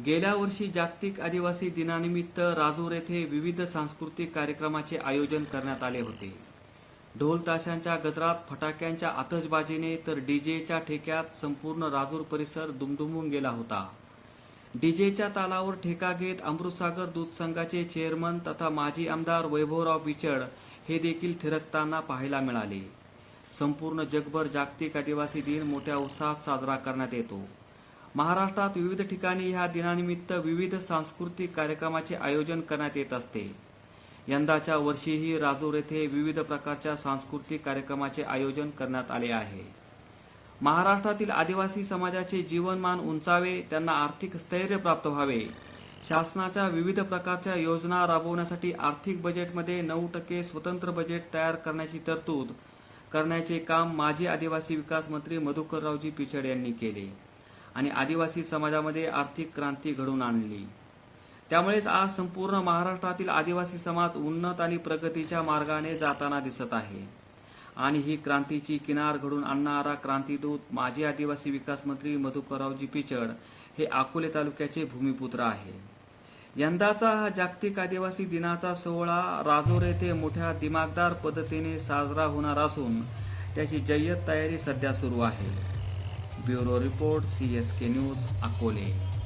गेल्या वर्षी जागतिक आदिवासी दिनानिमित्त राजूर येथे विविध सांस्कृतिक कार्यक्रमाचे आयोजन करण्यात आले होते. ढोल ताशांच्या गजरात, फटाक्यांच्या आतषबाजीने तर डीजेच्या ठेक्यात संपूर्ण राजूर परिसर दुमदुमून गेला होता. डीजेच्या तालावर ठेका घेत अमृतसागर दूध संघाचे चेअरमन तथा माजी आमदार वैभवराव पिचड हे देखील थिरकताना पाहायला मिळाले. संपूर्ण जगभर जागतिक आदिवासी दिन मोठ्या उत्साहात साजरा करण्यात येतो. महाराष्ट्रात विविध ठिकाणी ह्या दिनानिमित्त विविध सांस्कृतिक कार्यक्रमाचे आयोजन करण्यात येत असते. यंदाच्या वर्षीही राजूर येथे विविध प्रकारच्या सांस्कृतिक कार्यक्रमाचे आयोजन करण्यात आले आहे. महाराष्ट्रातील आदिवासी समाजाचे जीवनमान उंचावे, त्यांना आर्थिक स्थैर्य प्राप्त व्हावे, शासनाच्या विविध प्रकारच्या योजना राबवण्यासाठी आर्थिक बजेटमध्ये 9% स्वतंत्र बजेट तयार करण्याची तरतूद करण्याचे काम माजी आदिवासी विकास मंत्री मधुकररावजी पिचड यांनी केले आणि आदिवासी समाजामध्ये आर्थिक क्रांती घडवून आणली. त्यामुळेच आज संपूर्ण महाराष्ट्रातील आदिवासी समाज उन्नत आणि प्रगतीच्या मार्गाने जाताना दिसत आहे आणि ही क्रांतीची किनार घडवून आणणारा क्रांतीदूत माजी आदिवासी विकास मंत्री मधुकररावजी पिचड हे अकोले तालुक्याचे भूमिपुत्र आहे. यंदाचा हा जागतिक आदिवासी दिनाचा सोहळा राजूर येथे मोठ्या दिमागदार पद्धतीने साजरा होणार असून त्याची जय्यत तयारी सध्या सुरू आहे. Bureau report, CSK news, Akole.